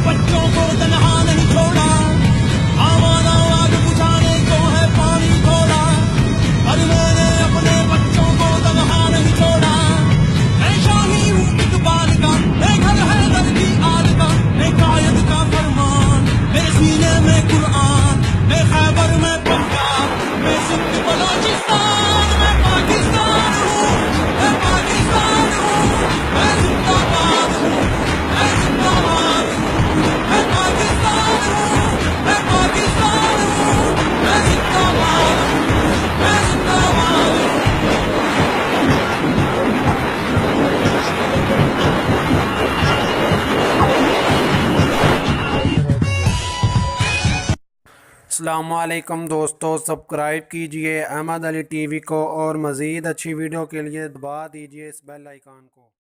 बच्चों को तन्हा नहीं छोड़ा, आवारा आग बुझाने को है पानी थोड़ा, पर मैंने अपने बच्चों को तन्हा नहीं छोड़ा। मैं शाही हूँ इकबाल का, मैं घर है दर की आल का, मैं कायद का फरमान, मेरे सीने में कुरान, मैं खैबर में पंजाब, मैं सिंध बलोचिस्तान, मैं पाकिस्तान हूँ, मैं पाकिस्तान हूँ, मैं जिंदाबाद हूँ, मैं जिंदाबाद हूँ, मैं पाकिस्तान हूँ, मैं पाकिस्तान हूँ, मैं जिंदाबाद हूँ, मैं जिंदाबाद हूँ। अस्सलामुअलैकुम दोस्तों, सब्सक्राइब कीजिए अहमद अली टीवी को और मज़ीद अच्छी वीडियो के लिए दबा दीजिए इस बेल आइकन को।